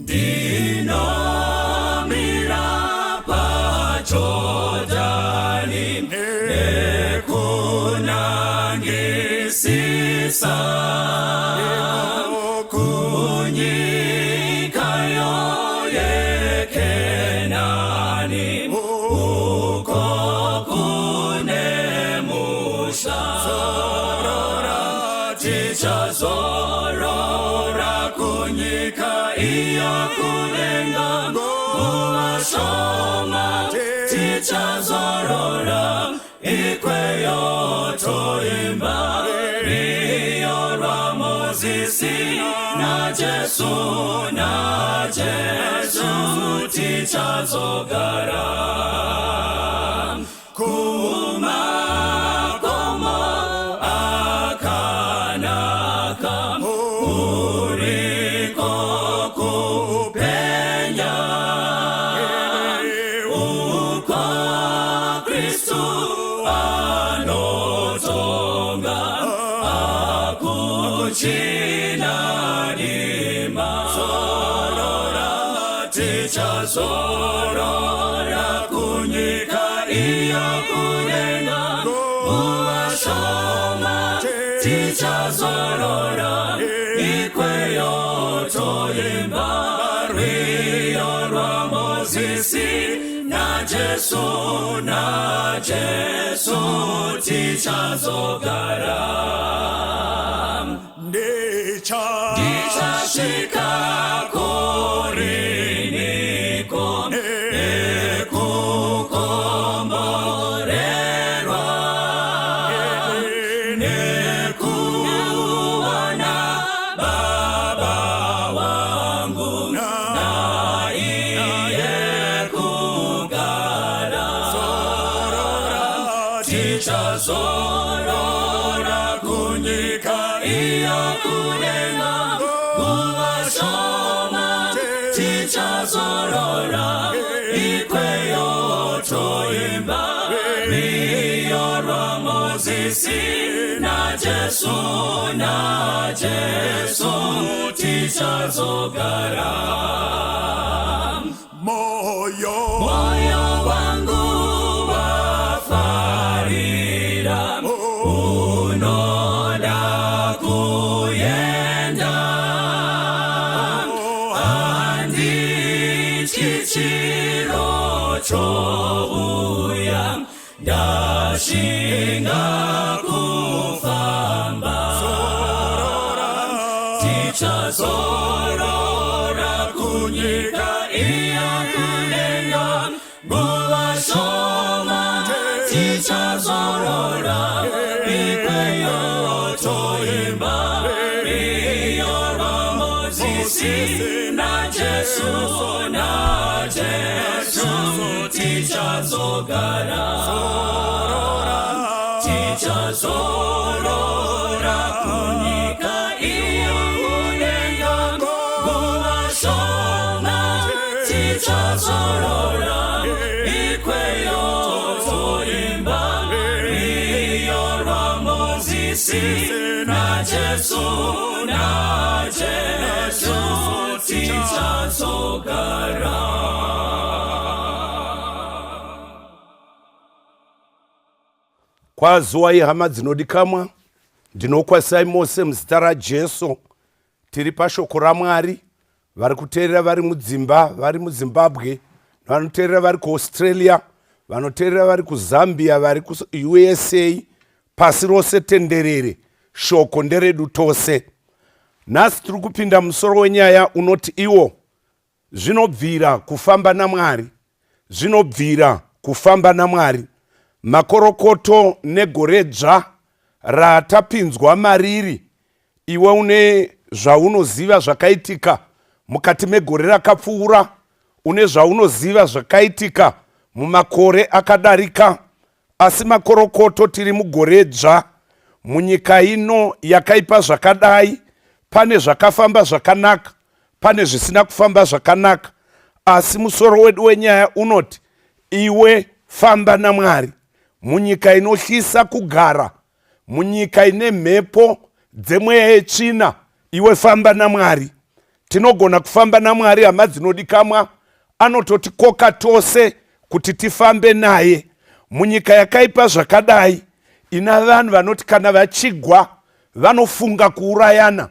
Ndinomira paJordani nekunangisisa kunyika yeKenani uko kunemusha tichazorora kunyika iyokulenga uwashoma tichazorora ikweyo toimba riyo rwa Mozisi na Jesu tichazogara kumakomo akanaka uriko kupenya uko Kristu anotonga akuchina dima tichazorora kunyika iyokulenga uwashoma tichazorora ikweyo toimba riyo rwa Mozisi na Jesu tichazogara ndichashika koriniko nekukomborerwa nekuwana Baba wangu na iye kugara tichazorora kunyika iyokulenga uwashoma tichazorora ikweyo toimba riyo rwa Mozisi na Jesu tichazogara moyo wangu wafarira unoda kuyenda chichiro chouya ndashinga kufamba tichazorora kunyika iyokulenga uwashoma tichazorora ikweyo toimba riyo rwa Mozisi na Jesu tichazogara tichazorora kunyika iyokulenga uwashoma tichazorora ikweyo toimba riyo rwa Mozisi na Jesu tichazogara. Kwazuwai hama dzinodikamwa, ndinokwasai mose muzita raJesu. Tiri pashoko raMwari, vari kuteerera vari mudzimba, vari muZimbabwe, vanoteerera vari kuAustralia, vanoteerera vari kuZambia, vari kuUSA, pasi rose tenderere. Shoko nderedu tose. Nhasi tiri kupinda musoro wenyaya unoti iwo zvinobvira kufamba naMwari, zvinobvira kufamba naMwari. Makorokoto negoredzva ratapinzwa mariri, iwe une zvaunoziva zvakaitika mukati megore rakapfuura, une zvaunoziva zvakaitika mumakore akadarika. Asi makorokoto tiri mugoredzva, munyika ino yakaipa zvakadai, pane zvakafamba zvakanaka, pane zvisina kufamba zvakanaka. Asi musoro wedu wenyaya unoti iwe famba naMwari. Munyika inohlisa kugara, munyika ine mhepo dzemweya yetsvina, iwe famba naMwari. tinogona kufamba naMwari. Hama dzinodikamwa, anototikoka tose kuti tifambe naye munyika yakaipa zvakadai, ina vanhu vanoti kana vachigwa vanofunga kuurayana,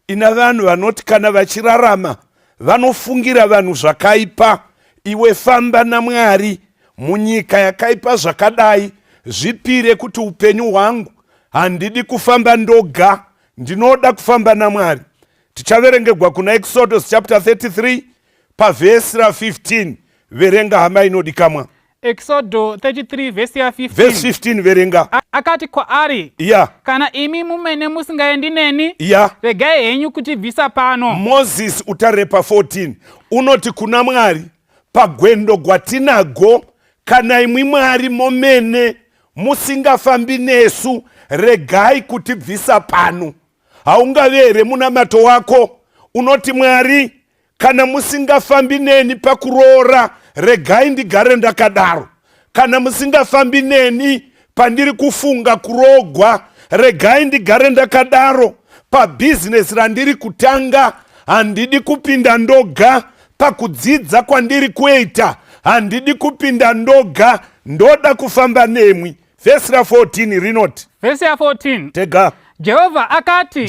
ina vanhu vanoti kana vachirarama vanofungira vanhu zvakaipa. Iwe famba naMwari munyika yakaipa zvakadai, zvipire kuti upenyu hwangu handidi kufamba ndoga, ndinoda kufamba naMwari. Tichaverengegwa kuna Exodus chapter 33 pavhesi ra15. Verenga hama inodikamwa. Exodo 33 verse ya 15. Verse 15 verenga. Akati kwaari, kana imi mumene musingaendi neni, regai henyu kutibvisa pano. Moses utarepa 14 unoti kuna Mwari, pagwendo gwatinago, kana imwi Mwari momene musingafambi nesu, regai kutibvisa pano. Haungavere munamato wako unoti Mwari, kana musingafambi neni pakuroora, regai ndigare ndakadaro. Kana musingafambi neni pandiri kufunga kurogwa, regai ndigare ndakadaro. Pabusiness randiri kutanga, handidi kupinda ndoga. Pakudzidza kwandiri kuita, handidi kupinda ndoga, ndoda kufamba nemwi. Verse ra 14 rinoti. Verse ya 14. Tega. Jehovha akati,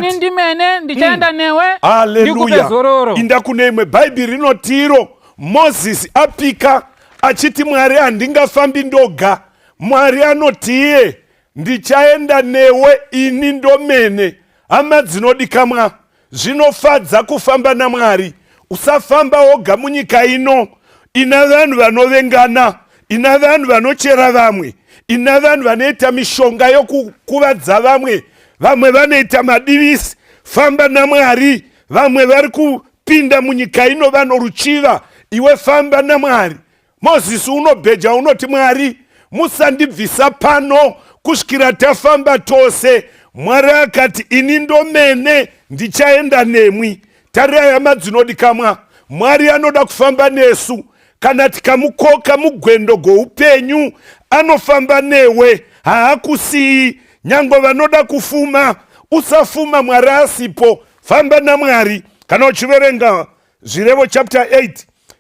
ini ndimene ndichaenda newe, ndikupe zororo. Inda kunemwe. Bhaibheri rinotiro Moses apika achiti Mwari handingafambi ndoga. Mwari anotiye ndichaenda newe, ini ndomene. Hama dzinodikamwa, zvinofadza kufamba naMwari. Usafamba oga munyika ino. Ina vanhu vanovengana, ina vanhu vanochera vamwe, ina vanhu vanoita mishonga yokukuvadza vamwe, vamwe vanoita madivisi. Famba naMwari. Vamwe vari kupinda munyika ino vanoruchiva, iwe famba naMwari. Moses unobheja unoti Mwari, musandibvisa pano kusvikira tafamba tose. Mwari akati, ini ndomene ndichaenda nemwi. Tarirai hama dzinodikamwa, Mwari anoda kufamba nesu. Kana tikamukoka mugwendo goupenyu, anofamba newe, haakusiyi. Nyangwe vanoda kufuma, usafuma Mwari asipo. Famba naMwari. Kana uchiverenga zvirevo chapter 8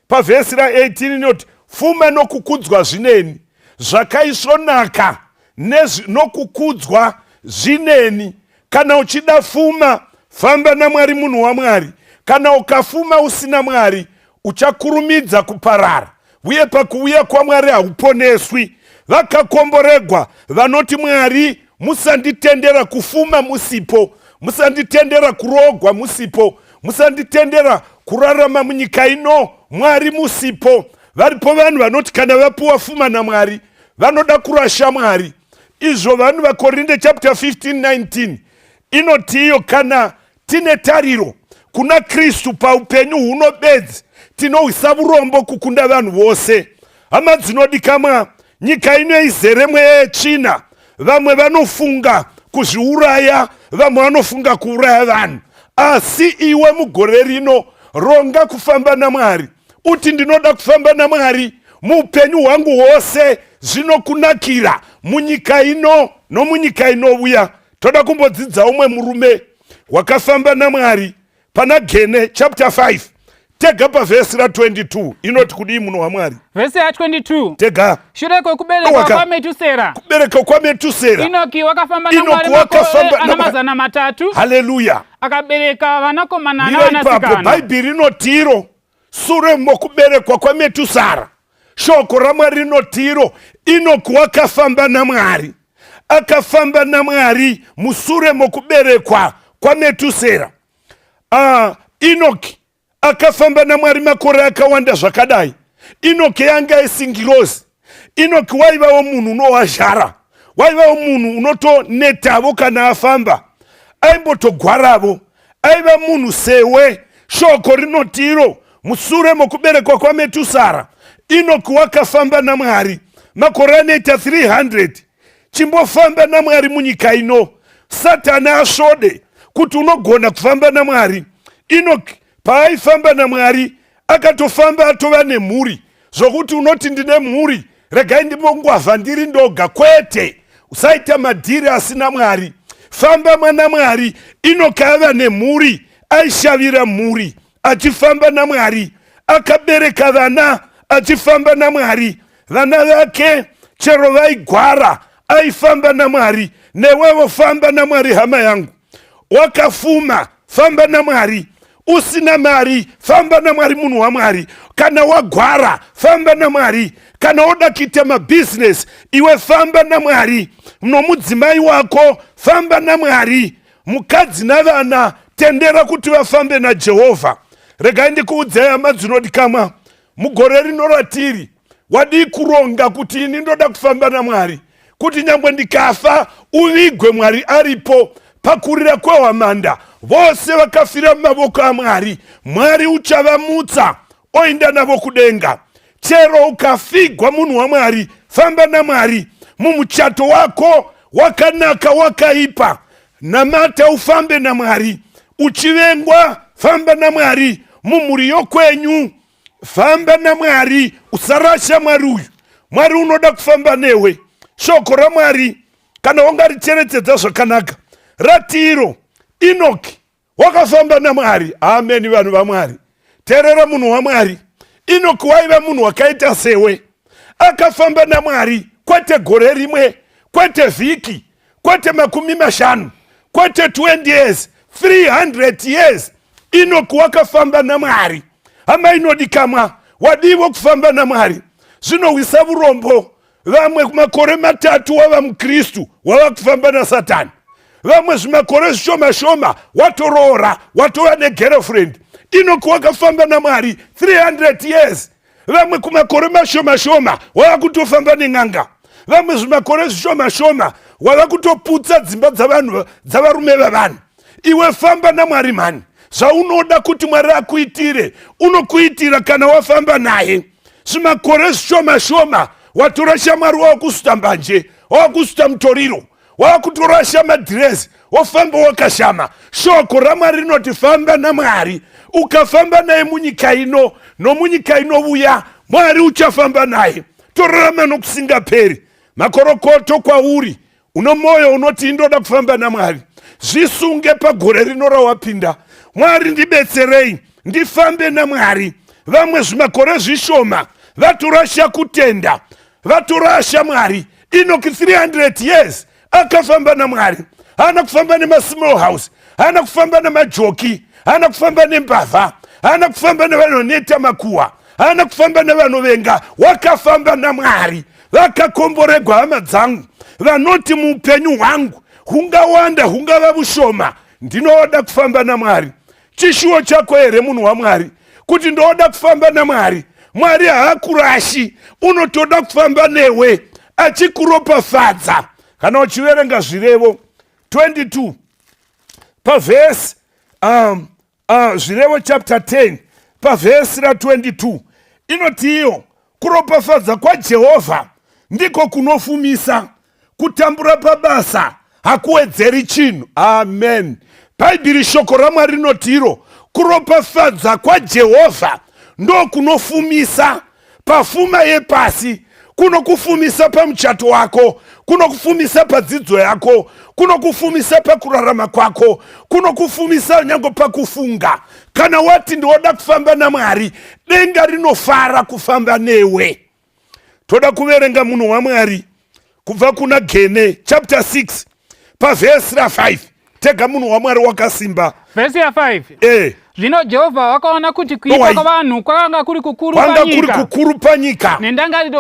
pavhesi ra18 inoti, fuma nokukudzwa zvineni, zvakaisvonaka nokukudzwa zvineni. Kana uchida fuma, famba naMwari munhu waMwari. Kana ukafuma usina Mwari, uchakurumidza kuparara, uye pakuuya kwaMwari hauponeswi. Vakakomboregwa vanoti Mwari, musanditendera kufuma musipo, musanditendera kurogwa musipo, musanditendera kurarama munyika ino Mwari musipo. Varipo vanhu vanoti kana vapuwa fuma naMwari vanoda kurasha Mwari. Izvo vanhu vaKorinde chapter 15:19 inotiyo, kana tine tariro kuna Kristu paupenyu huno bedzi, tinohwisa urombo kukunda vanhu vose. Hama dzinodikamwa, nyika ino izere mwetsvina. Vamwe vanofunga kuzviuraya, vamwe vanofunga kuuraya vanhu. Asi iwe mugore rino, ronga kufamba naMwari. Uti ndinoda kufamba naMwari muupenyu hwangu hwose, zvinokunakira munyika ino nomunyika inouya. Toda kumbodzidza umwe murume wakafamba naMwari pana Gene chapter 5. Tega pavhesi ra22 inoti kudii munhu waMwari. Vhesi ya 22. Tega. Shure kwekuberekwa kwaMetusera. Kuberekwa kwaMetusera. Inoki wakafamba naMwari ana mazana matatu. Haleluya. Akabereka vanakomana navanasikana. Bhaibheri inotiro sure mokuberekwa kwaMetusara, shoko raMwari rinotiro Inoki wakafamba naMwari. Akafamba naMwari musure mokuberekwa kwaMetusera. Inoki akafamba naMwari makore akawanda zvakadai. Inoki yanga esingirozi. Inoki waivawo munhu unovazhara, waivawo munhu unotonetavo kana afamba, aimbotogwaravo, aiva munhu sewe. Shoko rinotiro musure mokuberekwa kwaMetusara, Inoki wakafamba naMwari makore anoita 300. Chimbofamba naMwari munyika ino. Satani asvode kuti unogona kufamba naMwari. Inoki paaifamba naMwari akatofamba atova nemhuri, zvokuti unoti ndine mhuri, regai ndimbongwavha ndiri ndoga. Kwete, usaita madhiri asina Mwari. Famba naMwari. Inoki ava nemhuri, aishavira mhuri achifamba naMwari, akabereka vana achifamba naMwari, vana vake chero vaigwara aifamba naMwari. Newewo famba naMwari hama yangu. Wakafuma famba naMwari, usina mari famba naMwari munhu waMwari, kana wagwara famba naMwari, kana oda kuita mabusiness iwe famba naMwari, nomudzimai wako famba naMwari, mukadzi navana tendera kuti vafambe naJehovha. Regai ndikuudzai hama dzinodikanwa, mugore rino ratiri wadi kuronga kuti ini ndoda kufamba naMwari, kuti nyangwe ndikafa uvigwe Mwari aripo. Pakurira kwehwamanda vose vakafira mumavoko aMwari, Mwari uchavamutsa oenda navo kudenga. Chero ukafigwa munhu waMwari, famba naMwari. Mumuchato wako wakanaka wakaipa, namata ufambe naMwari. Uchivengwa famba naMwari. Mumhuri yokwenyu famba naMwari. Usarasha Mwari uyu. Mwari unoda kufamba newe. Shoko raMwari kana ungaricherechedza zvakanaka ratiro, Enoki wakafamba naMwari. Amen. Vanhu vaMwari, teerera munhu waMwari. Enoki waiva munhu wakaita sewe, akafamba naMwari, kwete gore rimwe, kwete vhiki, kwete 50, kwete 20 years, 300 years. Enoki wakafamba naMwari. Hama inodikamwa, wadivo kufamba naMwari. Zvinowisa urombo. Vamwe makore 3 wava muKristu wava kufamba naSatani. Vamwe zvimakore zvishoma watoroora, watova negirlfriend. Enoki wakafamba naMwari 300 years. Vamwe kumakore mashoma wava kutofamba nen'anga. Vamwe zvimakore zvishoma wava kutoputsa dzimba dzavarume vavanhu. Iwe famba naMwari mani. Zvaunoda kuti Mwari akuitire unokuitira kana wafamba naye. Zvimakore zvishoma watorasha Mwari wakusuta mbanje, wakusuta mutoriro, wakutorasha madhirezi, wafamba wakashama. Shoko raMwari rinoti famba naMwari. Ukafamba naye munyika ino, nomunyika inovuya Mwari uchafamba naye. Torarama nokusingaperi. Makorokoto kwauri, uno moyo unoti ndoda kufamba naMwari. Zvisunge pagore rino rawapinda. Mwari ndibetserei ndifambe naMwari. Vamwe zvimakore zvishoma vatorasha kutenda, vatorasha Mwari. Enoki 300 years akafamba naMwari. Hana kufamba nemasmall house, hana kufamba nemajoki, hana kufamba nembavha, hana kufamba nevanoneta makuwa, hana kufamba nevanovenga. Wakafamba naMwari. Vakakomboregwa hama dzangu vanoti muupenyu hwangu hungawanda hungava bushoma, ndinoda kufamba naMwari. Chishuwo chako here munhu waMwari kuti ndoda kufamba naMwari. Mwari haakurashi, unotoda kufamba newe achikuropafadza. Kana uchiverenga Zvirevo 22 pavhesi Zvirevo chapter 10 pavhesi ra22 inoti iyo kuropafadza kwaJehovha ndiko kunofumisa, kutambura pabasa hakuwedzeri chinhu. Amen. Bhaibheri shoko raMwari rinoti iro kuropafadza kwaJehovha ndo kunofumisa. Pafuma yepasi kunokufumisa pamuchato wako, kunokufumisa padzidzo yako, kunokufumisa pakurarama kwako, kunokufumisa nyango pakufunga. Kana wati ndoda kufamba naMwari, denga rinofara kufamba newe. Toda kuverenga munhu waMwari kubva kuna Gene chapter 6 pavhesi ra5. Tega munhu waMwari wakasimba. Vhesi ya 5. Zvino Jehovha wakaona kuti kuipa kwavanhu kwakanga kuri kukuru panyika, nendangariro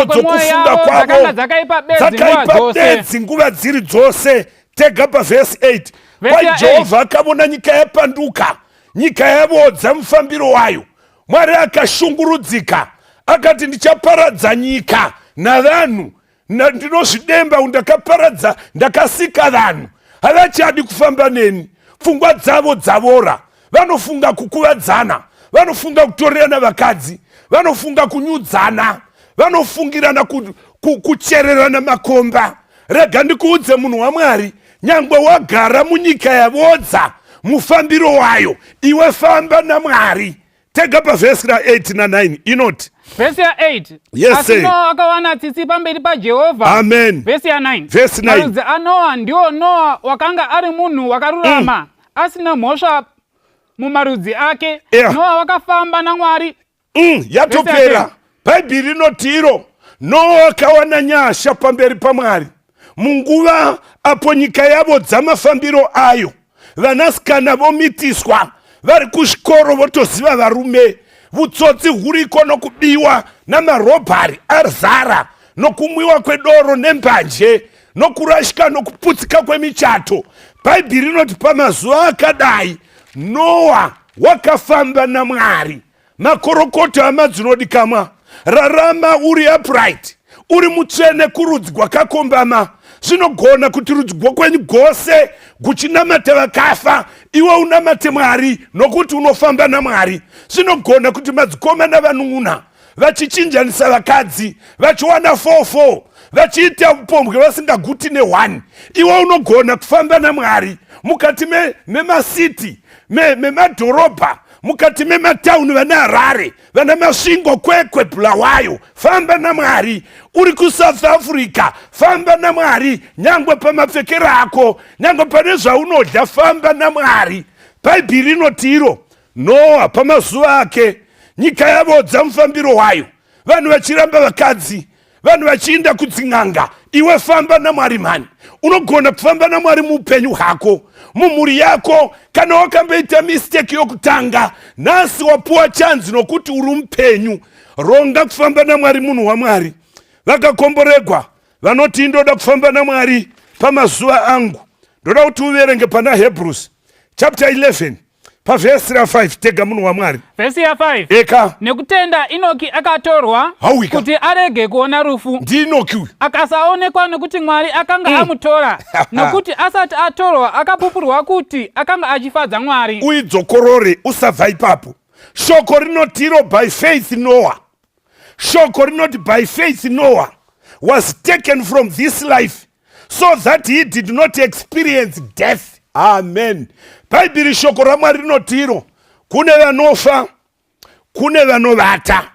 dzokufunga kwavo dzakaipa bedzi nguva dziri dzose. Tega pavhesi 8. Kwai Jehovha akaona nyika yapanduka, nyika yavodza mufambiro wayo. Mwari akashungurudzika akati ndichaparadza nyika navanhu. Ndinozvidemba ndakaparadza, ndakasika vanhu, havachadi kufamba neni. Pfungwa dzavo dzavora, vanofunga kukuvadzana, vanofunga kutorerana vakadzi, vanofunga kunyudzana, vanofungirana kuchererana makomba. Rega ndikuudze munhu waMwari, nyangwe wagara munyika yavodza mufambiro wayo, iwe famba naMwari. Tega pavhesi ra8 na9 inoti. Vhesi ya 8. Yes, asi Noa akawana tsitsi pamberi paJehovha. Amen. Vhesi ya 9. Vhesi 9. Marudzi aNoa ndiwo Noa wakanga ari munhu wakarurama, asina mhosva mumarudzi ake. Noa wakafamba naMwari. Yatopera. Bhaibheri rinoti iro Noa akawana nyasha pamberi paMwari munguva apo nyika yavo dzamafambiro ayo. Vanasikana vomitiswa vari kuzvikoro votoziva varume. Vutsotsi huriko nokubiwa namarobhari arzara nokumwiwa kwedoro nembanje nokurashika nokuputsika kwemichato. Bhaibheri rinoti pamazuva akadai Noa wakafamba naMwari. Makorokoto amadzinodikamwa, rarama uri upright, uri mutsvene kurudzi gwakakombama. Zvinogona kuti rudzi gwokwenyu gose guchinamata vakafa iwe unamate Mwari nokuti unofamba naMwari. Zvinogona kuti madzikoma navanun'una vachichinjanisa vakadzi vachiwana 4-4 vachiita upombwe vasingaguti ne1. Iwe unogona kufamba naMwari mukati memasiti memadhorobha, mukati mematauni vana Harare vana masvingo kwekwe Bulawayo. Famba naMwari. Uri kuSouth Africa, famba naMwari. Nyangwe pamapfekero ako, nyangwe pane zvaunodya, famba naMwari. Bhaibheri rinoti iro Noa pamazuva ake nyika yavo dzamufambiro wayo, vanhu vachiramba vakadzi, vanhu vachiinda kudzin'anga. Iwe famba naMwari mani. Unogona kufamba naMwari muupenyu hwako, mumhuri yako. Kana wakamboita mistake yokutanga, nhasi wapuwa chanzi nokuti uri mupenyu. Ronga kufamba naMwari, munhu waMwari. Vakakomboregwa vanoti ndoda kufamba naMwari pamazuva angu. Ndoda kuti uverenge pana Hebrews chapter 11 pavhesi ra5. Tega munhu waMwari. Vhesi ya5. Eka. Nekutenda Inoki akatorwa kuti arege kuona rufu. Ndi-Inoki uyu akasaonekwa nokuti Mwari akanga amutora. Nokuti asati atorwa akapupurwa kuti akanga achifadza Mwari. Uidzokorore usabva ipapo. Shoko rinoti iro by faith Noah. Shoko rinoti by faith Noah was taken from this life so that he did not experience death. Amen. Bhaibheri shoko raMwari rinoti iro kune vanofa, kune vanovata.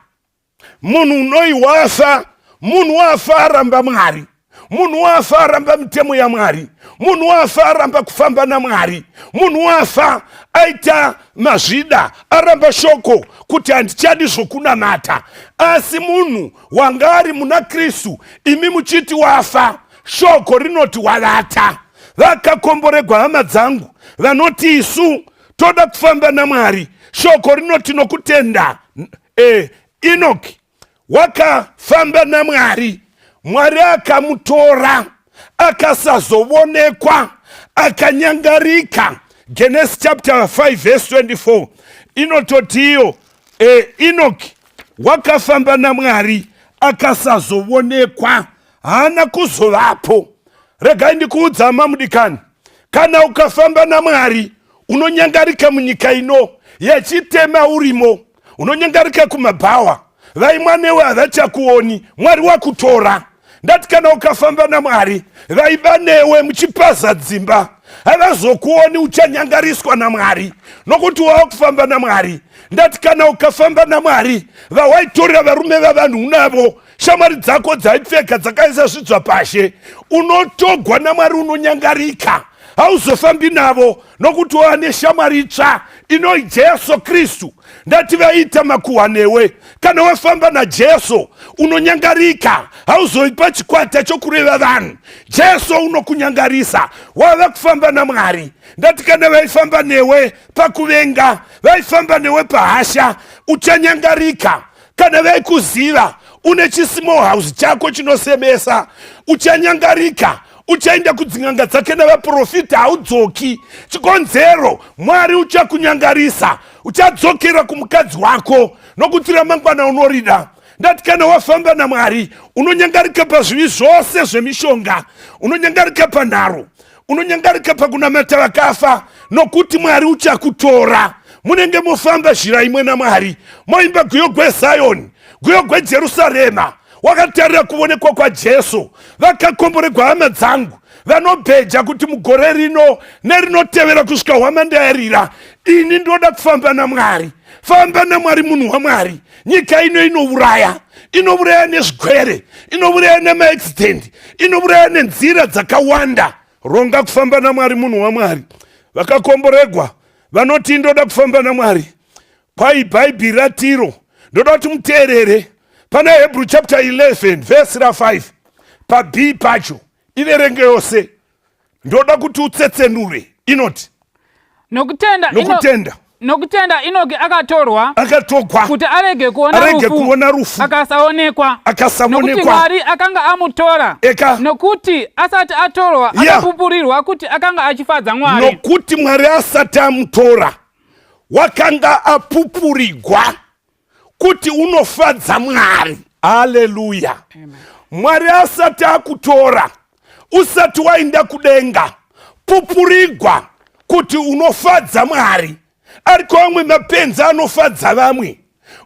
Munhu unoiwafa, munhu wafa aramba Mwari. Munhu wafa aramba mitemo yaMwari. Munhu wafa aramba kufamba naMwari. Munhu wafa aita mazvida aramba shoko kuti handichadi zvokunamata. Asi munhu wanga ari muna Kristu, imi muchiti wafa, shoko rinoti wavata. Vakakomboregwa hama dzangu vanoti isu toda kufamba naMwari. Shoko rinoti nokutenda Inoki wakafamba naMwari. Mwari akamutora akasazovonekwa akanyangarika. Genesis chapter 5 verse 24 inototi iyo Inoki wakafamba naMwari akasazovonekwa, haana kuzovapo. Regai ndikuudza mamudikani, kana ukafamba naMwari unonyangarika munyika ino yechitema urimo, unonyangarika kumabhawa. Vaimwa newe havachakuoni, Mwari wakutora. Ndati kana ukafamba naMwari vaiva newe muchipaza dzimba havazokuoni, uchanyangariswa naMwari nokuti wava kufamba naMwari. Ndati kana ukafamba naMwari vawaitorera varume vavanhu unavo, shamwari dzako dzaipfeka dzakaisa zvidzwa pashe, unotogwa naMwari, unonyangarika. Hauzofambi navo nokuti wane shamwari itsva inoi Jesu Kristu. Ndati vaita makuhwa newe. Kana wafamba naJesu unonyangarika, hauzoipa chikwata chokureva vanhu. Jesu unokunyangarisa, wava kufamba naMwari. Ndati kana vaifamba newe pakuvenga, vaifamba newe pahasha, uchanyangarika. Kana vaikuziva une chisimo house chako chinosemesa, uchanyangarika. Uchaenda kudzin'anga dzake navaprofita, haudzoki. Chikonzero Mwari uchakunyangarisa, uchadzokera kumukadzi wako nokuti ramangwana unorida. Ndati kana wafamba naMwari unonyangarika pazvivi zvose zvemishonga, unonyangarika panharo, unonyangarika pakunamata vakafa, nokuti Mwari uchakutora. Munenge mufamba zhira imwe naMwari, moimba guyo gweZioni, guyo gweJerusarema, wakatarira kuonekwa kwaJesu. Vakakomboregwa hama dzangu vanobheja kuti mugore rino nerinotevera kusvika hwamandayarira, ini ndoda kufamba naMwari. Famba naMwari, munhu waMwari. Nyika ino inouraya, inouraya nezvigwere, inouraya nemaaccident, inouraya nenzira dzakawanda. Ronga kufamba naMwari, munhu waMwari. Vakakomboregwa vanoti ndoda kufamba naMwari bhaibheri ratiro ndoda kuti muteerere pana Hebrew chapter 11 verse 5 paB pacho iverenge yose. Ndoda kuti utsetsenure. Inoti nokutenda Enoki akatogwa kuti arege kuona rufu akasaonekwa nokuti Mwari akanga amutora nokuti asati atorwa akapupurirwa kuti akanga achifadza Mwari. Nokuti Mwari asati amutora wakanga apupurirwa kuti unofadza Mwari. Haleluya. Mwari asati akutora usati waenda kudenga, pupurirwa kuti unofadza Mwari. Ariko amwe mapenzi anofadza vamwe.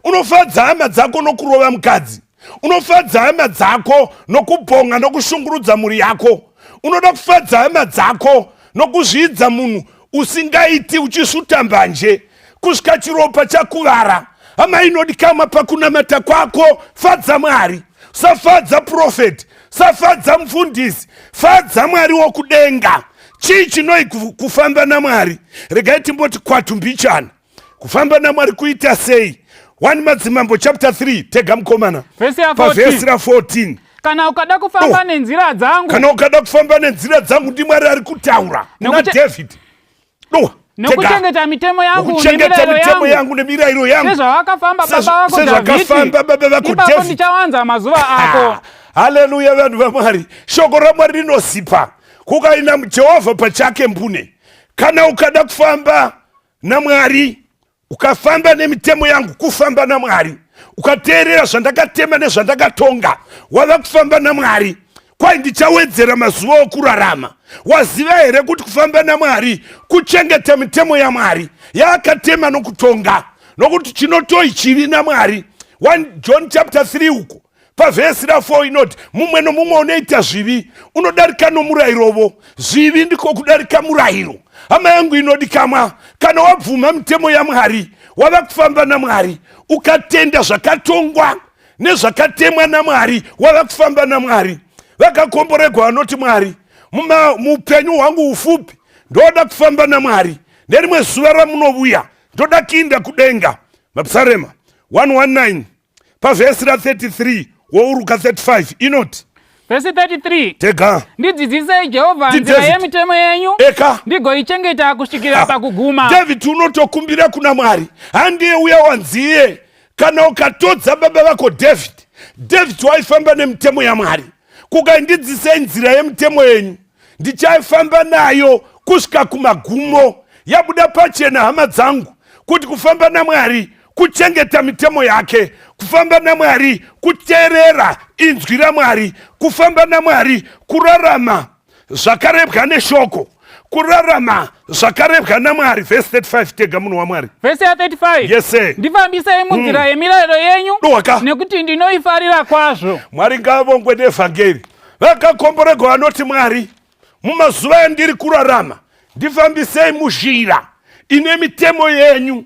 Unofadza hama dzako nokurova mukadzi, unofadza hama dzako nokubhonga nokushungurudza mhuri yako, unoda kufadza hama dzako nokuzvidza munhu usingaiti uchisvuta mbanje kusvika chiropa chakuvara. Hama inodikamwa pakunamata kwako, fadza Mwari. Safadza profeti, safadza mufundisi, fadza Mwari wokudenga. Chii chinoi kufamba naMwari? Regai timboti kwatumbichana. Kufamba naMwari kuita sei? 1 Madzimambo chapter 3 tega mukomana verse 14. Kana ukada kufamba nenzira dzangu ndi Mwari ari kutaura kuna David. Nokuchengeta mitemo yangu nemirayiro yangu sezvawakafamba baba vako David. Ndichawanza mazuva ako. Haleluya vanhu vaMwari. Shoko raMwari rinosipa. Kukaina Jehovha pachake mbune. Kana ukada kufamba naMwari, ukafamba nemitemo yangu, kufamba naMwari, ukateerera zvandakatema nezvandakatonga, wava kufamba naMwari, kwai ndichawedzera mazuva okurarama. Waziva here kuti kufamba naMwari kuchengeta mitemo yaMwari yaakatema nokutonga, nokuti chinotoi chivi naMwari. 1 John chapter 3 uko pavhesi 4 inoti mumwe nomumwe unoita zvivi unodarika nomurayirovo. Zvivi ndiko kudarika murayiro. Hama yangu inodikamwa, kana wabvuma mitemo yaMwari, wava kufamba naMwari, ukatenda zvakatongwa nezvakatemwa naMwari, wava kufamba naMwari. Vakakomboregwa vanoti Mwari, muupenyu hwangu ufupi ndoda kufamba naMwari, nerimwe zuva ramunovuya ndoda kuinda kudenga. Mapsarema 119 pavhesi 33 wouruka 35 inoti verse 33 tega ndidzidzisei Jehovha nzira yemitemo yenyu ndigoichengeta kusvikira pakuguma. David unotokumbira kuna Mwari, handiye uya wanziye. Kana ukatodza baba vako David waifamba nemitemo yaMwari. Kukaindidzisei nzira yemitemo yenyu ndichaifamba nayo kusvika kumagumo. Yabuda pachena hama dzangu kuti kufamba naMwari kuchengeta mitemo yake, kufamba naMwari kuteerera inzwi raMwari, kufamba naMwari kurarama zvakarebwa neshoko, kurarama zvakarebwa naMwari. Verse 35 tega munhu waMwari. Verse 35. Yes. Ndifambisei munzira yemirayiro yenyu nekuti ndinoifarira kwazvo. Mwari ngavongwe nevhangeri. Vakakomboregwa vanoti Mwari, mumazuva andiri kurarama ndifambisei muzhira ine mitemo yenyu,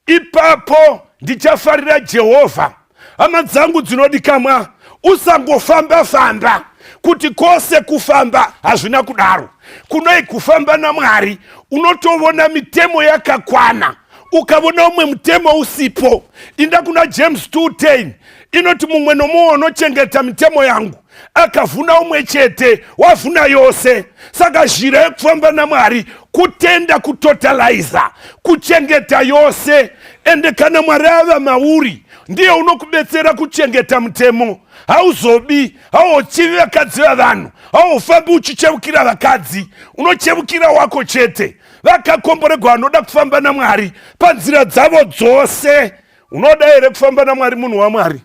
ipapo ndichafarira Jehovha. Hama dzangu dzinodikamwa, usangofamba kuti kose kufamba hazvina kudaro. Kunoi kufamba naMwari unotovona mitemo yakakwana, ukavona umwe mutemo usipo. Inda kuna James 2:10 inoti mumwe nomumwe unochengeta mitemo yangu akavhuna umwe chete wavhuna yose. Saka zhira yekufamba naMwari kutenda kutotaliza, kuchengeta yose. Ende kana Mwari ava mauri, ndiye unokubetsera kuchengeta mutemo. Hauzobi, hauchivi vakadzi vavanhu, haufambi uchichevukira vakadzi, unochevukira wako chete. Vakakomboregwa vanoda kufamba naMwari panzira dzavo dzose. Unoda here kufamba naMwari munhu waMwari?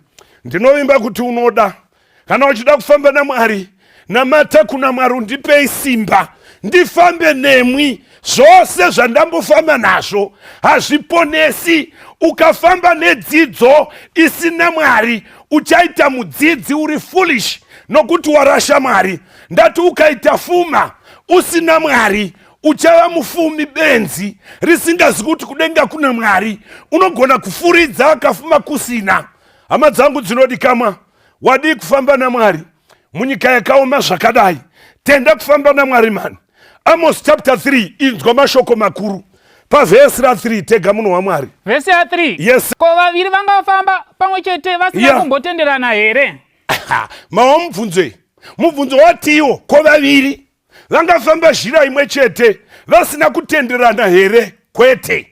Ndinovimba kuti unoda. Kana uchida kufamba naMwari, namata kuna Mwari, ndipei simba ndifambe nemwi. Zvose zvandambofamba nazvo hazviponesi. Ukafamba nedzidzo isina Mwari uchaita mudzidzi uri foolish, nokuti warasha Mwari. Ndati ukaita fuma usina Mwari uchava mufumi benzi risingazi kuti kudenga kuna Mwari. Unogona kufuridza akafuma kusina. Hama dzangu dzinodikamwa, wadi kufamba naMwari munyika yakaoma zvakadai, tenda kufamba naMwari mani. Amos chapter 3 inzwa mashoko makuru Pavhesi ra3 tega munhu waMwari. Vhesi ya 3. Yes. Ko vaviri vangafamba pamwe chete vasina kumbotenderana here? Mawa mubvunzo watiwo, ko vaviri vangafamba zhira imwe chete vasina kutenderana here? Kwete.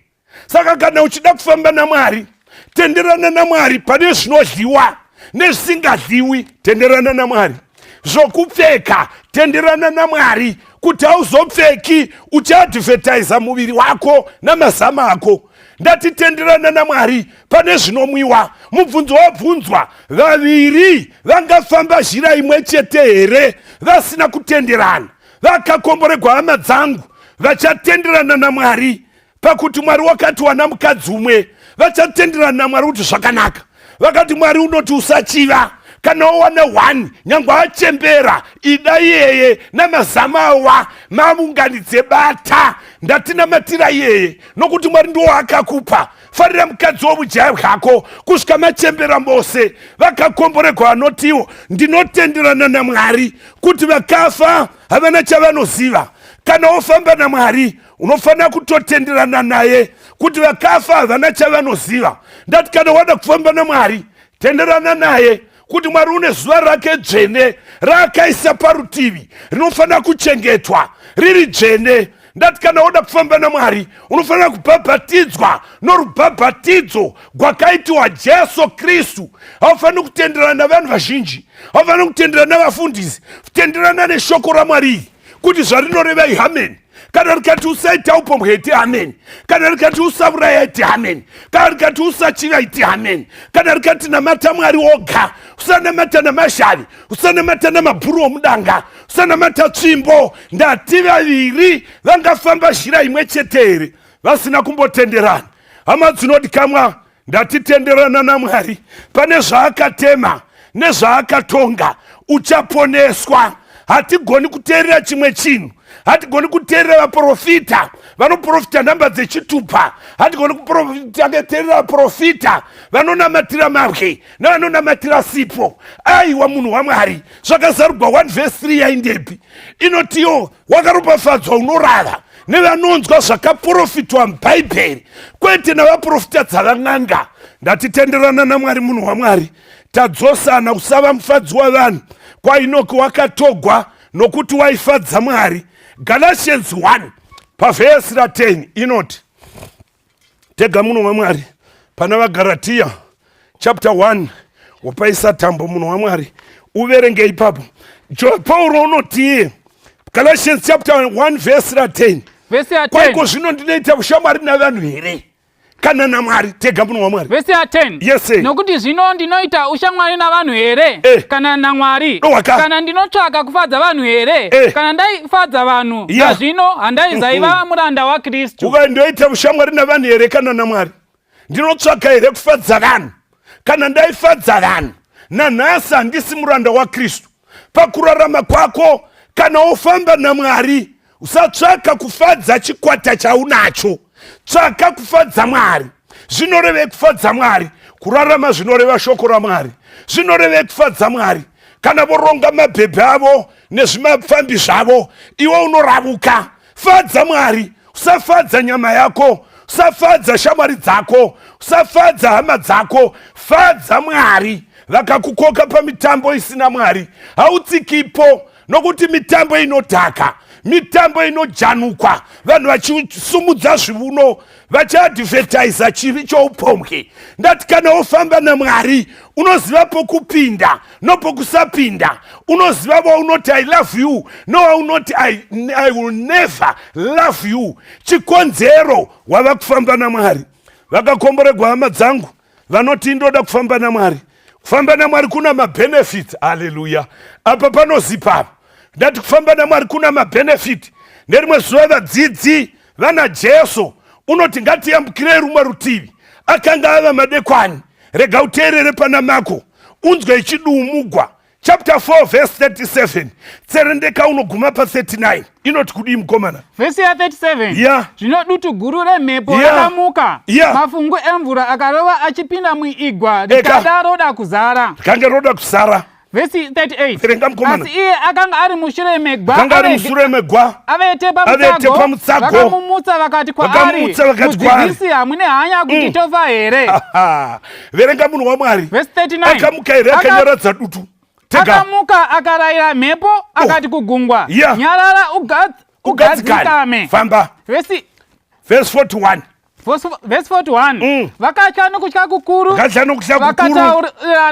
Saka kana uchida kufamba naMwari, tenderana naMwari pane zvinodliwa nezvisingadliwi. Tenderana naMwari. Zvokupfeka, tenderana naMwari kuti hauzopfeki uchiadvertisa muviri wako namazama ako. Ndatitenderana naMwari pane zvinomwiwa. Mubvunzo wabvunzwa, vaviri vangafamba zhira imwe chete here vasina kutenderana? Vakakomboregwa hama dzangu, vachatenderana naMwari pakuti Mwari wakati wana mukadzi umwe, vachatenderana naMwari kuti zvakanaka. Vakati Mwari unoti usachiva, kana wawana 1 nyangwe achembera, ida iyeye namazama awa maunganidze bata. Ndatinamatira iyeye nokuti Mwari ndiwo akakupa. Farira mukadzi wobujaya bwako kusvika machembera mose. Vakakomboregwa vanotiwo, ndinotenderana naMwari kuti vakafa havana chavanoziva. Kana wofamba naMwari unofanira kutotenderana naye kuti vakafa havana chavanoziva. Ndati kana wada kufamba naMwari, tenderana naye kuti Mwari une zuva rake dzvene raakaisa parutivi rinofanira kuchengetwa riri dzvene. Ndati kana woda kufamba naMwari unofanira kubhabhatidzwa norubhabhatidzo gwakaitiwa Jesu Kristu. Haufaniri kutenderana navanhu vazhinji, haufaniri kutenderana navafundisi, tenderana neshoko raMwari kuti zvarinoreva ihameni. Kana rikati usaita upombwe iti amen. Kana rikati usauraya iti amen. Kana rikati usachiva iti amen. Kana rikati namata Mwari woga, usanamata namashavi, usanamata namabhuru omudanga, usanamata tsvimbo. Ndati vaviri vangafamba zhira imwe chete here vasina kumbotenderana? Hama dzinodikamwa, ndatitenderana naMwari. Pane zvaakatema nezvaakatonga uchaponeswa. Hatigoni kuteerera chimwe chinhu. Hatigoni kuteerera vaprofita vanoprofita nhamba dzechitupa. Hatigoni kuteerera vaprofita vanonamatira mabwe nevanonamatira sipo. Aiwa munhu waMwari, zvakazarugwa 1 vhesi 3 yaindepi inotiyo, wakaropafadzwa unorava nevanonzwa zvakaprofitwa mubhaibheri, kwete navaprofita dzavang'anga. Ndatitenderana naMwari munhu waMwari. Tadzosana usava mufadzi wavanhu. Kwa Enoki wakatogwa nokuti waifadza Mwari. Galatians 1 pavhesi ra10 inoti, tega munhu waMwari pana vaGaratia chapter 1 wapaisa tambo munhu waMwari uverenge ipapo. Pauro unoti Galatians chapter 1 vhesi ra10, kwaiko zvino ndinoita ushamwari navanhu here kana naMwari? Tega munhu waMwari. Vhesi ya 10. Yes. Nokuti zvino ndinoita ushamwari navanhu here kana naMwari? Kana ndinotsvaka kufadza vanhu here kana ndaifadza vanhu? Zvino handaizaiva muranda waKristu. Ukandoita ushamwari navanhu here kana naMwari? Ndinotsvaka here kufadza vanhu kana ndaifadza vanhu? Nanhasi handisi muranda waKristu. Pakurarama kwako kana wofamba naMwari, usatsvaka kufadza chikwata chaunacho, tsvaka kufadza Mwari. Zvinoreva kufadza Mwari, kurarama zvinoreva shoko raMwari. Zvinoreva kufadza Mwari. Kana voronga mabhebhe avo nezvimapfambi zvavo, iwe unoravuka. Fadza Mwari. Usafadza nyama yako, usafadza shamwari dzako, usafadza hama dzako. Fadza Mwari. Vakakukoka pamitambo isina Mwari, hautsikipo, nokuti mitambo inodhaka, mitambo inojanukwa, vanhu vachisumudza zvivuno, vachiadvertisa chivi choupombwe. Ndati kana wofamba naMwari unoziva pokupinda nopokusapinda. Unoziva waunoti I love you nowaunoti I will never love you. Chikonzero wava kufamba naMwari. Vakakomboregwa hama dzangu vanoti ndoda kufamba naMwari. Kufamba naMwari kuna mabenefit. Haleluya. Apa panozipa. Ndati kufamba naMwari kuna mabenefit. Nerimwe zuva vadzidzi vana Jesu unoti ngatiyambukire rumwe rutivi. Akanga ava madekwani. Rega uteerere pana mako. Unzwe ichidumugwa. Chapter 4 verse 37. Tserendeka unoguma pa 39. Inoti kudii mukomana? Verse ya 37. Yeah. Zvino dutu guru remhepo rakamuka. Mafungu emvura akarova achipinda muigwa rikada roda kuzara. Rikange roda kuzara. Vesi 38. Verenga mkomana. Asi iye akanga ari mushure megwa. Akanga ari mushure megwa. Avete pamutsago. Vakamumutsa vakati kwaari. Mudzidzisi hamune hanya kuti tofa here. Verenga munhu waMwari. Vesi 39. Akamuka here akanyaradza dutu. Akamuka akarayira mhepo akati kugungwa. Nyarara ugadzikame. Famba. Verse 41. Verse 41. Vakatya nokutya kukuru.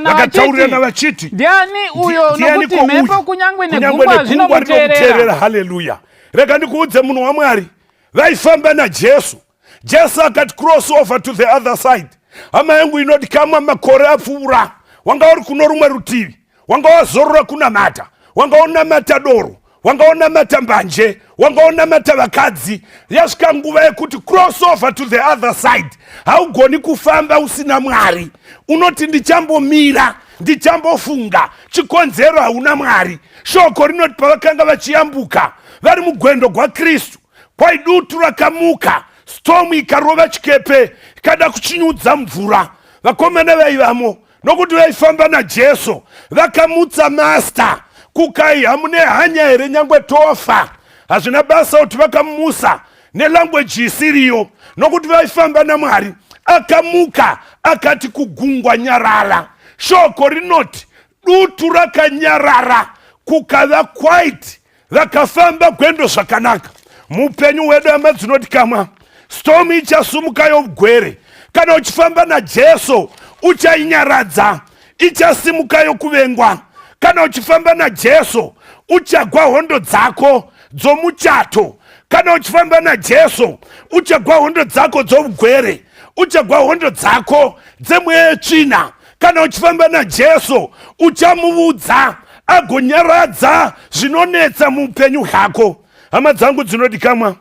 Vakataurirana vachiti. Ndiani uyo nokuti mhepo kunyangwe negungwa zvinomuteerera. Haleluya. Rega ndikuudze munhu waMwari. Vaifamba naJesu. Jesu akati cross over to the other side. Hama yangu inoti kama makore apfuura. Wanga uri kuno rumwe rutivi. Wanga wazorora kunamata. Wanga unamata doro. Wanga unamata mbanje. Wanga unamata vakadzi. Yasvika nguva yekuti cross over to the other side. Haugoni kufamba usina Mwari. Unoti ndichambomira, ndichambofunga. Chikonzero hauna Mwari. Shoko rinoti pavakanga vachiyambuka. Vari mugwendo gwaKristu. Kwaidutu rakamuka. Storm ikarova chikepe. Ikada kuchinyudza mvura. Vakomana vaivamo. Nokuti vaifamba naJesu. Vakamutsa master. Kukai hamune hanya here nyangwe tofa. Hazvina basa kuti vakamusa nelanguage isiriyo. Nokuti vaifamba naMwari. Akamuka akati kugungwa nyarara. Shoko rinoti dutu rakanyarara. Kukava quiet. Vakafamba gwendo zvakanaka. Mupenyu wedu amadzinoti kama. Storm ichasumuka yogwere. Kana uchifamba naJesu uchainyaradza. Ichasimuka yokuvengwa. Kana uchifamba naJesu uchagwa hondo dzako dzomuchato. Kana uchifamba naJesu uchagwa hondo dzako dzobugwere. Uchagwa hondo dzako dzemweya tsvina. Kana uchifamba naJesu uchamuudza agonyaradza zvinonetsa muupenyu hwako. Hama dzangu dzinodikamwa,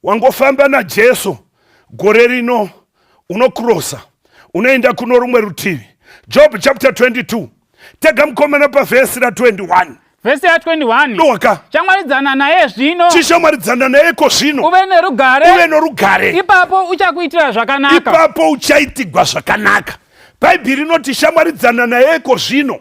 wangofamba naJesu gore rino unokrosa unoenda kuno rumwe rutivi. Job chapter 22. Tega mkomana pa verse ra 21. Verse ya 21. Doka. Chamwaridzana naye zvino. Chishamwaridzana naye ko zvino. Uve nerugare. Uve norugare. Ipapo uchakuitira zvakanaka. Ipapo uchaitigwa zvakanaka. Bhaibheri rinoti shamwaridzana naye ko zvino.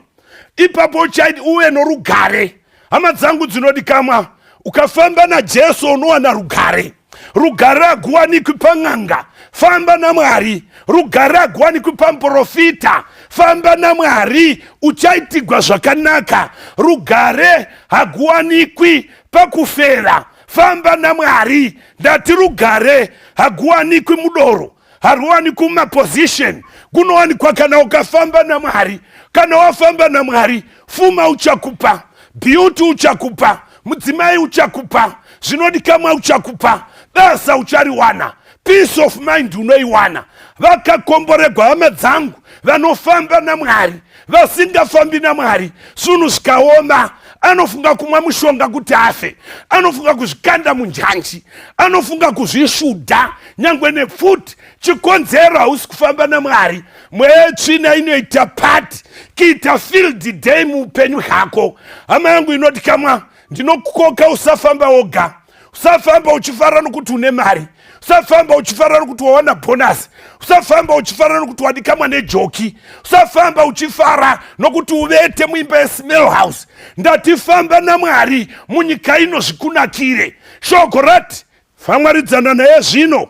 Ipapo uve norugare. Hama dzangu dzinodikamwa, ukafamba naJesu unowana rugare. Rugare haguwanikwi pang'anga. Famba naMwari. Rugare haguwanikwi pamuprofita. Famba naMwari uchaitigwa zvakanaka. Rugare haguwanikwi pakufera. Famba naMwari. Ndati rugare haguwanikwi mudoro. Haruwanikwi mumaposition. Kunowanikwa kana ukafamba naMwari. Kana wafamba naMwari, fuma uchakupa, beauty uchakupa, mudzimai uchakupa, zvinodikamwa uchakupa, basa uchariwana, peace of mind unoiwana. Vakakomboregwa hama dzangu vanofamba naMwari. Vasingafambi naMwari, zvinhu zvikaoma, anofunga kumwa mushonga kuti afe, anofunga kuzvikanda munjanji, anofunga kuzvisvudha nyangwe nepfuti. Chikonzero hausi kufamba naMwari. Mweya tsvina inoita part, kiita field day muupenyu hwako. Hama yangu inodikamwa, ndinokukoka usafamba woga. Usafamba uchifara nokuti une mari. Usafamba uchifara nokuti wawana bonus. Usafamba uchifara nokuti wadikamwa nejoki. Usafamba uchifara nokuti uvete muimba yeSmell House. Ndatifamba naMwari munyika ino zvikunakire. Shoko rati famwaridzana naye zvino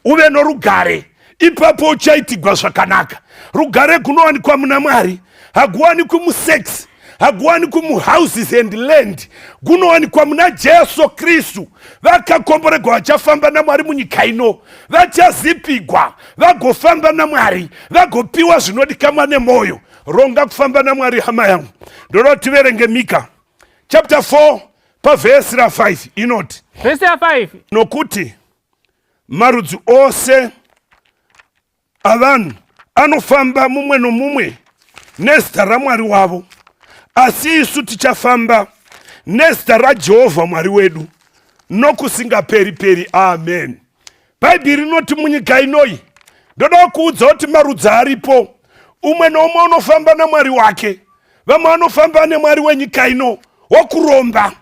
uve norugare. Ipapo uchaitigwa zvakanaka. Rugare kunowanikwa muna Mwari haguwanikwi musex, haguwanikwi muhouses and land. Kunowanikwa muna Jesu Kristu. Vakakomboregwa vachafamba naMwari munyika ino vachazipigwa, vagofamba naMwari, vagopiwa zvinodikamwa nemoyo. Ronga kufamba naMwari hama yangu. Ndoro tiverenge Mika chapter 4 pa verse ra 5 inoti. Verse ya 5. Nokuti marudzi ose avanhu anofamba mumwe nomumwe nezita raMwari wavo, asi isu tichafamba nezita raJehovha Mwari wedu nokusingaperi-peri. Amen. Bhaibheri rinoti munyika inoi ndoda kuudza kuti marudzi aripo. Umwe nomwe unofamba naMwari wake. Vamwe vanofamba neMwari wenyika ino wokuromba.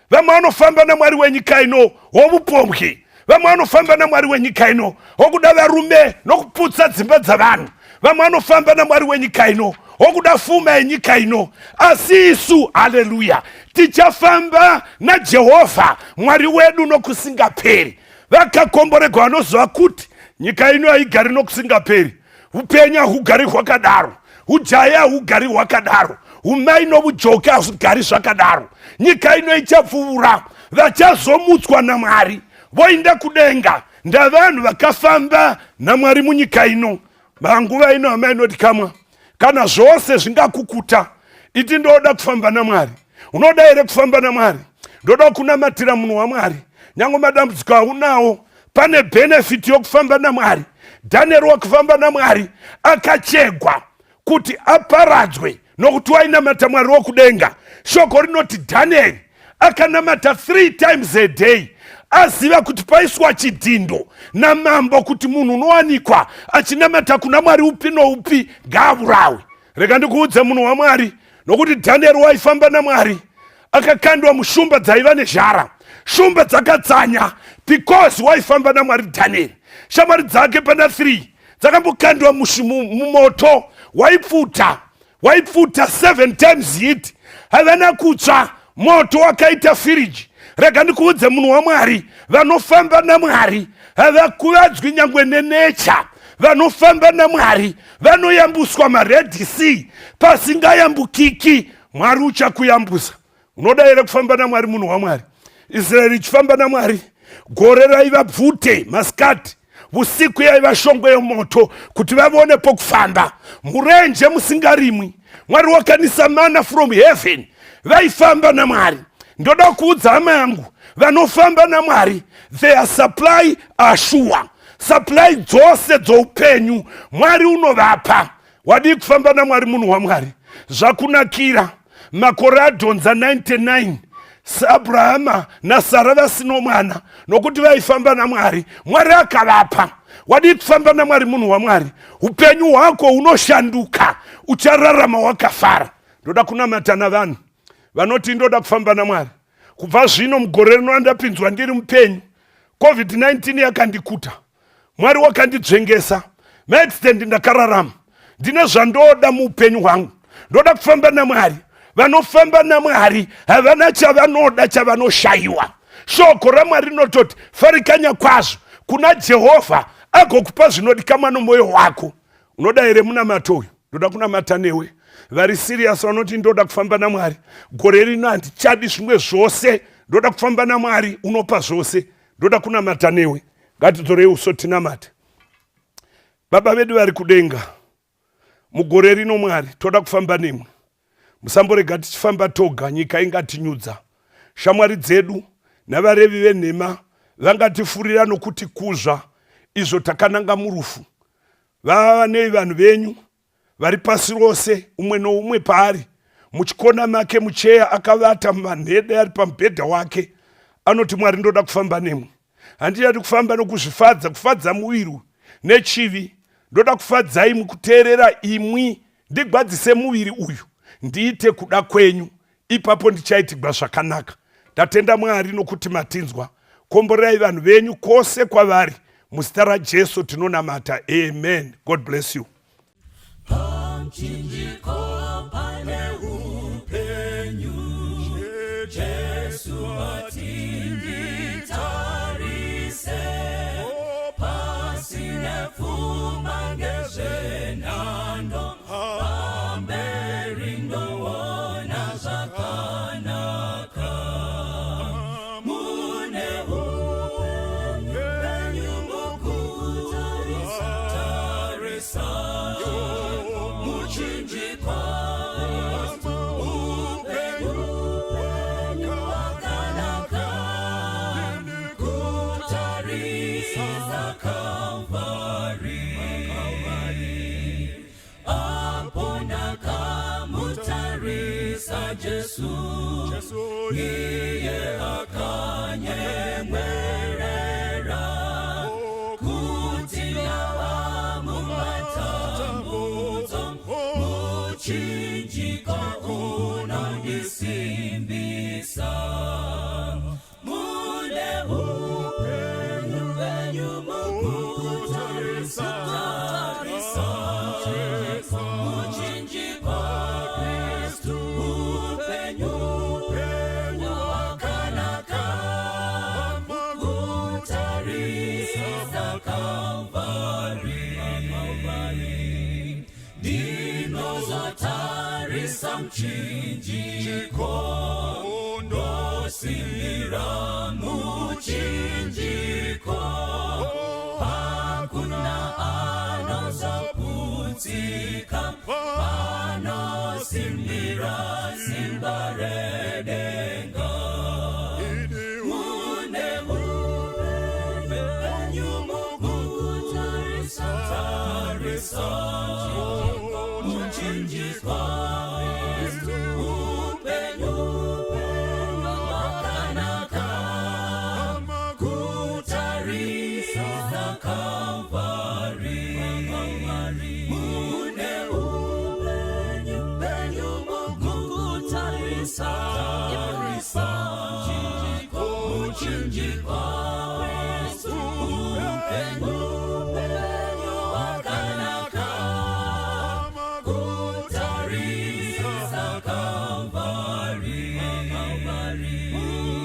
Vamwe vanofamba naMwari wenyika ino wovupombwe. Vamwe vanofamba naMwari wenyika ino wokuda varume nokuputsa dzimba dzavanhu. Vamwe vanofamba naMwari wenyika ino okuda fuma enyika ino asi isu haleluya tichafamba na Jehova Mwari wedu nokusingaperi. Vakakomboregwa vanoziva kuti nyika ino haigari nokusingaperi. Upenya hugari hwakadaro, ujaya hugari hwakadaro, umai nobujoka hugari zvakadaro. Nyika ino ichapfuura, vachazomutswa naMwari voenda kudenga. Ndavanhu vakafamba naMwari munyika ino. Manguva ino hama inoti kamwa kana zvose zvingakukuta iti ndoda kufamba naMwari. Unoda here kufamba naMwari? Ndoda kunamatira munhu waMwari. Nyange madambudziko aunawo, pane benefit yokufamba naMwari. Daniel wakufamba naMwari akachegwa kuti aparadzwe nokuti wainamata Mwari wokudenga. Shoko rinoti Daniel akanamata 3 times a day, aziva kuti paiswa chidindo namambo kuti munhu unowanikwa achinamata kuna Mwari upi noupi ngaaburawe. Rega ndikuudze munhu waMwari, nokuti Daniel waifamba naMwari akakandwa mushumba dzaiva nezhara. Shumba dzakatsanya because waifamba naMwari Daniel. Shamwari dzake pana 3 dzakambokandwa mumoto, waipfuta 7 times heat, havana kutsva, moto wakaita firiji. Rega ndikuudze munhu waMwari, vanofamba naMwari havakuvadzwi nyangwe nenecha. Vanofamba naMwari vanoyambuswa maRed Sea pasingayambukiki. Mwari uchakuyambusa. Unoda here kufamba naMwari munhu waMwari? Israeli ichifamba naMwari, gore raiva bvute masikati, usiku yaiva shongwe yomoto kuti vavone pokufamba, murenje musingarimwi. Mwari wakanisa mana from heaven, vaifamba naMwari. Ndoda kuudza hama yangu, vanofamba naMwari their supply are sure. Supply dzose dzoupenyu Mwari unovapa. Wadi kufamba naMwari munhu waMwari? Zvakunakira makore adhonza 99 Abrahama na Sara vasino mwana nokuti vaifamba naMwari, Mwari akavapa. Wadi kufamba naMwari munhu waMwari? Upenyu hwako unoshanduka, uchararama wakafara. Ndoda kunamata navanhu vanoti ndoda kufamba naMwari. Kubva zvino mugore rino andapinzwa ndiri mupenyu, COVID-19 yakandikuta, Mwari wakandidzvengesa, maextend ndakararama. Ndine zvandoda muupenyu hwangu, ndoda kufamba naMwari. Vanofamba naMwari havana chavanoda chavanoshayiwa. Shoko raMwari rinototi farikanya kwazvo kuna Jehovha agokupa zvinodikanwa nomwoyo wako. Unoda here munamato uyu? Ndoda kunamata newe. Vari serious vanoti ndoda kufamba naMwari. Gore rino handichadi zvimwe zvose, ndoda kufamba naMwari unopa zvose. Ndoda kunamata newe. Ngatidzorei uso tinamate. Baba vedu vari kudenga, mugore rino Mwari toda kufamba nemwe. Musamborega tichifamba toga, nyika ingatinyudza. Shamwari dzedu navarevi venhema vangatifurira nokuti kuzva izvo takananga murufu. Vava nei vanhu venyu vari pasi rose, umwe noumwe paari muchikona make mucheya akavata manhede ari pamubhedha wake, anoti Mwari ndoda kufamba nemwe. Handiyadi kufamba nokuzvifadza, kufadza muviri nechivi. Ndoda kufadzai mukuteerera imwi, ndigwadzise muviri uyu, ndiite kuda kwenyu, ipapo ndichaitigwa zvakanaka. Ndatenda Mwari nokuti matinzwa. Komborerai vanhu venyu kwose kwavari, muzita raJesu tinonamata. Amen. God bless you. Jesu, niye akanyemwerera kuti awamu matambudzo muchinjiko unondisimbisa mune upenyu venyu mukutarisa muchinjiko wazotarisa mchinjiko, ndosimira muchinjiko, hakuna anozoputika, anosimira simbaredenga. Mune upenyu mukutarisa muchinjiko, upenyu wakanaka, kutarisa Kalvari. Mune upenyu mukutarisa muchinjiko, upenyu wakanaka, kutarisa Kalvari.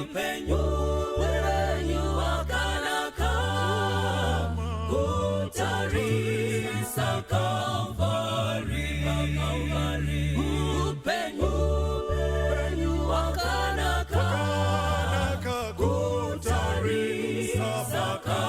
Upenyu wakanaka, kutarisa Kalvari. Upenyu wakanaka, kutarisa Kalvari.